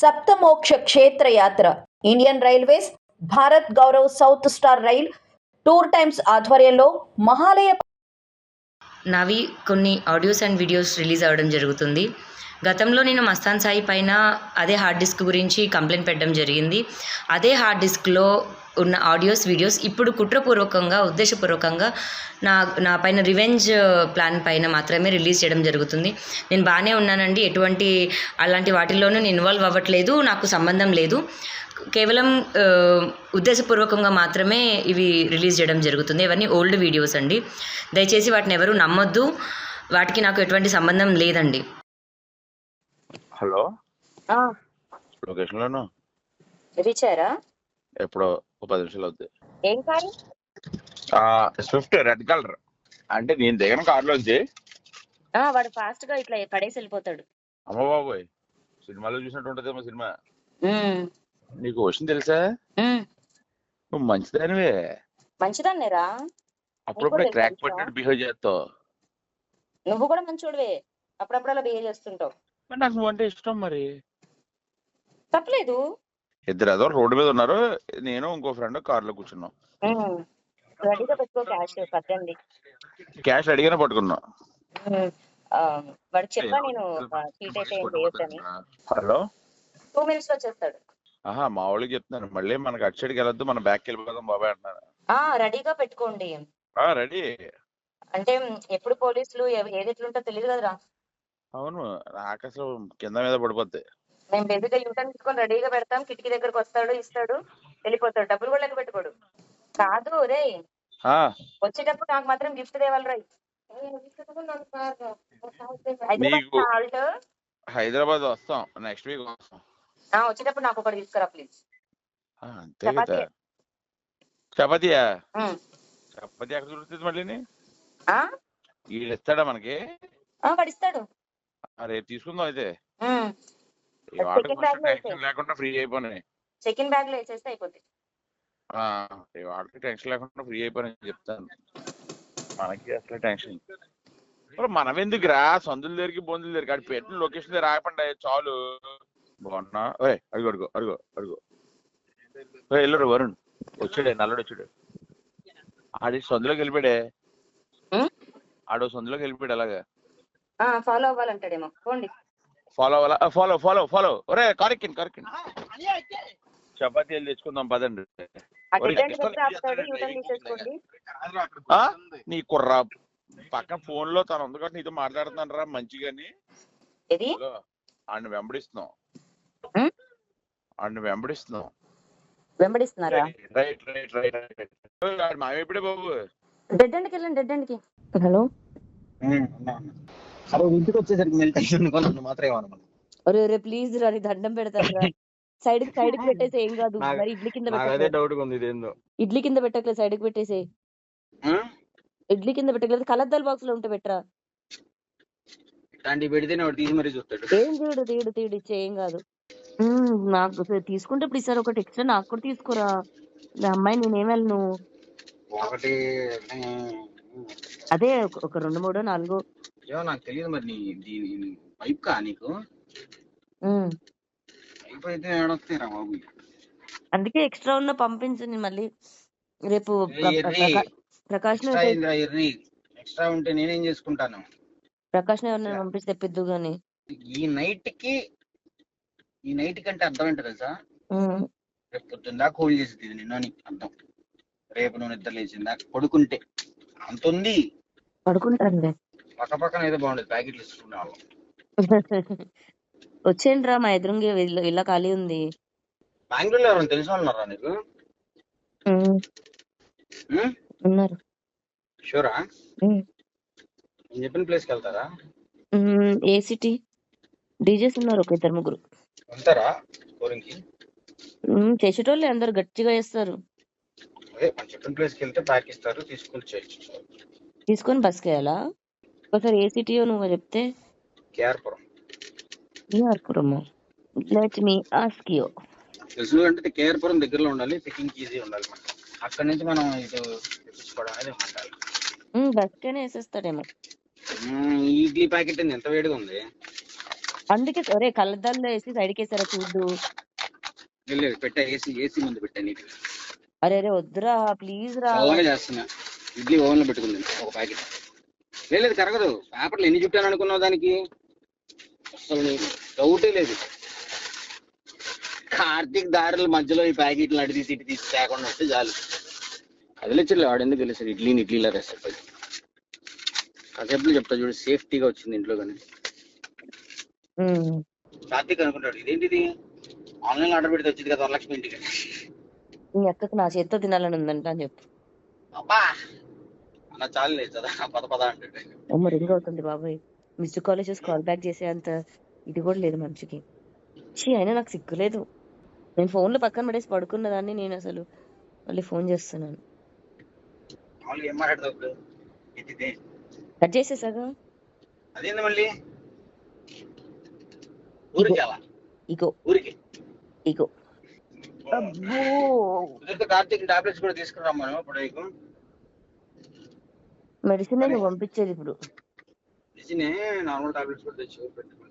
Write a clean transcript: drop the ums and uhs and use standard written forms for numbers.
సప్తమోక్ష క్షేత్ర యాత్ర Indian railways Bharat Gaurav south star rail tour times ఆధ్వర్యంలో మహాలయ నావి కొన్ని ఆడియోస్ అండ్ వీడియోస్ రిలీజ్ అవ్వడం జరుగుతుంది. గతంలో నేను మస్తాన్ సాయి పైన అదే హార్డ్ డిస్క్ గురించి కంప్లైంట్ పెట్టడం జరిగింది. అదే హార్డ్ డిస్క్లో ఉన్న ఆడియోస్ వీడియోస్ ఇప్పుడు కుట్రపూర్వకంగా ఉద్దేశపూర్వకంగా నా పైన రివెంజ్ ప్లాన్ పైన మాత్రమే రిలీజ్ చేయడం జరుగుతుంది. నేను బాగానే ఉన్నానండి, ఎటువంటి అలాంటి వాటిల్లోనూ నేను ఇన్వాల్వ్ అవ్వట్లేదు, నాకు సంబంధం లేదు. కేవలం ఉద్దేశపూర్వకంగా మాత్రమే ఇవి రిలీజ్ చేయడం జరుగుతుంది. ఇవన్నీ ఓల్డ్ వీడియోస్ అండి, దయచేసి వాటిని ఎవరు నమ్మొద్దు, వాటికి నాకు ఎటువంటి సంబంధం లేదండి. హలో, లొకేషన్లోను రీచారా? ఎప్పుడో 10 నిమిషాలు అవుతుంది. ఏం కారు? Swift red colour. అంటే నేను దిగిన కారులోంచి వాడు ఫాస్ట్ గా ఇట్లా పడేసి వెళ్ళిపోతాడు. అమ్మ బాబోయ్, సినిమాలో చూసినట్టు ఉంటదేమో సినిమా. నీకు విషయం తెలుసా? నువ్వు మంచిదానివే. మంచిదాన్నేరా? అప్పుడప్పుడే క్రాక్ పట్టినట్టు బిహేవ్ చేస్తావు. నువ్వు కూడా మంచోడివే, అప్పుడప్పుడు అలా బిహేవ్ చేస్తుంటావు. నాకు నువ్వంటే ఇష్టం. మరి తప్పలేదు. ఇద్దరు ఏదో రోడ్డు మీద ఉన్నారు, నేను ఇంకో ఫ్రెండ్ కార్లో కూర్చున్నాం. రెడీగా పెట్టుకో క్యాష్. పద్దండి క్యాష్ రెడీగానే పట్టుకున్నా. వాడు చెప్పా నేను సీట్ అయితే ఏం చేయొద్దని. హలో, 2 minutes లో వచ్చేస్తాడు. మా వాళ్ళకి చెప్తున్నాను, మళ్ళీ మనకు అటు సైడ్కి వెళ్ళొద్దు, మన బ్యాక్కి వెళ్ళిపోదాం బాబాయ్ అంటున్నాను. రెడీగా పెట్టుకోండి. రెడీ అంటే ఎప్పుడు పోలీసులు ఏది ఎట్లుంటో తెలియదు కదరా. అవును, నాకు అసలు కింద మీద పడిపోద్ది. మేము బేబీగా యూటర్న్ తీసుకొని రెడీగా పెడతాం, కిటికీ దగ్గరకు వస్తాడు, ఇస్తాడు, వెళ్ళిపోతాడు. డబ్బులు కూడా లెక్క పెట్టుకోడు. కాదు రే, వచ్చేటప్పుడు నాకు మాత్రం గిఫ్ట్ తేవాలి రై. హైదరాబాద్ వస్తాం, నెక్స్ట్ వీక్ వస్తాం. వచ్చేటప్పుడు నాకు ఒకటి తీసుకురా ప్లీజ్. చపాతీయా? చపాతీ ఎక్కడ దొరుకుతుంది మళ్ళీ? వీళ్ళు ఇస్తాడా మనకి? పడిస్తాడు. రేపు తీసుకుందాం అయితే. లేకుండా ఫ్రీ అయిపోయి చెకిన్ బ్యాగ్ లో వేసేస్తే అయిపోతుంది. వాడికి టెన్షన్ లేకుండా ఫ్రీ అయిపోయి చెప్తాను. మనకి అసలు టెన్షన్. మనం ఎందుకురా సందుల దగ్గరికి బొందుల దగ్గరికి అటు పెట్టిన లొకేషన్ దగ్గర ఆగపండి చాలు. బాగున్నా అడుగు అడుగు అడుగు అడుగు. వెళ్ళడు వరుణ్ వచ్చాడే, నల్లడు వచ్చాడు. ఆడి సందులోకి వెళ్ళిపోయాడే, ఆడు సందులోకి వెళ్ళిపోయాడు. అలాగా ఫాలో అవ్వాలంటాడేమో. ఫాలో అవ్వాలా? Follow follow follow. ఒరే కారెక్కింది కారెక్కింది. చపాతీలు తెచ్చుకుందాం పదండి. నీ కుర్రా పక్కన ఫోన్ లో తను ఉంది కాబట్టి నీతో మాట్లాడుతున్నాను రా మంచిగాని. ఆడిని వెంబడిస్తున్నాం, ఆడిని వెంబడిస్తున్నాం. వెంబడిస్తున్నారా? Right right right right. మామూడే బాబు. డెడ్ ఎండ్కి వెళ్ళండి, డెడ్ ఎండ్కి. హలో, ఇంటికి వచ్చేసరికి అరే రే ప్లీజ్ రా, దండం పెడతాను. సైడ్ కి పెట్టేసి ఏం కాదు. మరి ఇడ్లీ కింద ఇడ్లీ కింద పెట్టకలేదు, సైడ్ కి పెట్టేసి. ఇడ్లీ కింద పెట్టకలేదు, కలద్దాల బాక్స్ లో ఉంటే పెట్టరా. ఏం తీడు ఇచ్చే ఏం కాదు. నాకు తీసుకుంటే ఇప్పుడు ఈసారి ఒకటి ఎక్స్ట్రా నాకు కూడా తీసుకోరా. అమ్మాయి నేనేం వెళ్ళను. అదే ఒక 2, 3, 4 నాకు తెలియదు. మరి పైప్ కా నీకు? పైప్ అయితే ఏడొస్తాయిరా బాబు. అందుకే ఎక్స్ట్రా ఉన్న పంపించండి. మళ్ళీ రేపు ప్రకాష్ ఎక్స్ట్రా ఉంటే నేనేం చేసుకుంటాను? ప్రకాష్ ఎవరిని పంపిస్తే తెప్పిద్దు గాని. ఈ నైట్ కి అంటే అర్థం ఏంటో తెలుసా? రేపు పొద్దున్న దాకా హోల్డ్ చేసేది నిన్న అర్థం. రేపు నువ్వు నిద్ర లేచిందా పడుకుంటే అంత ఉంది. పడుకుంటాను పక్క పక్కన ఏదో బాగుండేది, ప్యాకెట్లు ఇస్తున్నా. వచ్చేయండి రా, మా ఎదురుంగే ఇల్లు ఖాళీ ఉంది. బెంగళూరులో ఎవరైనా తెలిసిన వాళ్ళు ఉన్నారా నీకు? ఉన్నారు. షూరా? నేను చెప్పిన ప్లేస్కి వెళ్తారా? ఏ సిటీ? డీజేస్ ఉన్నారు, ఒక 2, 3. వెళ్తారా స్కోరింగ్కి? చేసేటోళ్ళే, అందరు గట్టిగా చేస్తారు. అదే మనం చెప్పిన ప్లేస్కి వెళ్తే బ్యాక్ ఇస్తారు, తీసుకొని బస్కి వెళ్ళాలా? ఒకసారి ఏ సిటీయో నువ్వు చెప్తే. KR Puram. Let me ask you. తెలుసు అంటే కేఆర్పురం దగ్గరలో ఉండాలి, పికింగ్ ఈజీ ఉండాలి. మనకి అక్కడ నుంచి మనం ఇటు తెప్పించుకోవడం అనేది ఉండాలి. బస్కనే వేసేస్తాడేమో. ఇడ్లీ ప్యాకెట్ ఎంత వేడిగా ఉంది. అందుకే ఒరే కళ్ళద్దాల్లో వేసి సైడ్కి వేసారా చూడు. లేదు పెట్టా, ఏసీ ముందు పెట్టా నీట్. అరే అరే వద్దురా ప్లీజ్ రా. అలాగే చేస్తున్నా. ఇడ్లీ ఓవెన్ లో పెట్టుకుంది ఒక ప్యాకెట్. లేదు కరగదు. పేపర్లు ఎన్ని చుట్టాను అనుకున్నావు దానికి? అసలు డౌటే లేదు. కార్తీక్ దారుల మధ్యలో ఈ ప్యాకెట్లు అడి తీసి ఇటు తీసి తేకుండా వస్తే చాలు. కదిలించలే వాడు, ఎందుకు తెలిసాడు ఇడ్లీలా వేస్తాడు. కాసేపు చెప్తా చూడు, సేఫ్టీగా వచ్చింది ఇంట్లో. కానీ కార్తీక్ అనుకుంటాడు ఇదేంటిది ఆన్లైన్ ఆర్డర్ పెడితే వచ్చింది కదా వరలక్ష్మి ఇంటికి. నీ అక్కకు నా చేత్తో తినాలని ఉందంట అని చెప్పు. అబ్బా అన్న చాలు లేదు కదా, పద అంటాడు. అమ్మ రింగ్ అవుతుంది బాబాయ్. మిస్డ్ కాలేజెస్ కాల్ బ్యాక్ చేసే అంత ఇది కూడా లేదు మనిషికి. అయినా నాకు సిగ్గులేదు. నేను ఫోన్లో పక్కన పడేసి పడుకున్నదాన్ని, నేను అసలు మళ్ళీ ఫోన్ చేస్తున్నాను. ఏం మాట్లాడతావు? కట్ చేసేసాగా. అదేంది మళ్ళీ ఊరికి ఇగో ఊరికి ఇగో. అబ్బో కార్తీక్ టాబ్లెట్స్ కూడా తీసుకురామ్మను. ఇప్పుడు నీకు మెడిసిన్ నువ్వు పంపించేది ఇప్పుడు. మెడిసిన్ నార్మల్ టాబ్లెట్స్ కూడా తెచ్చి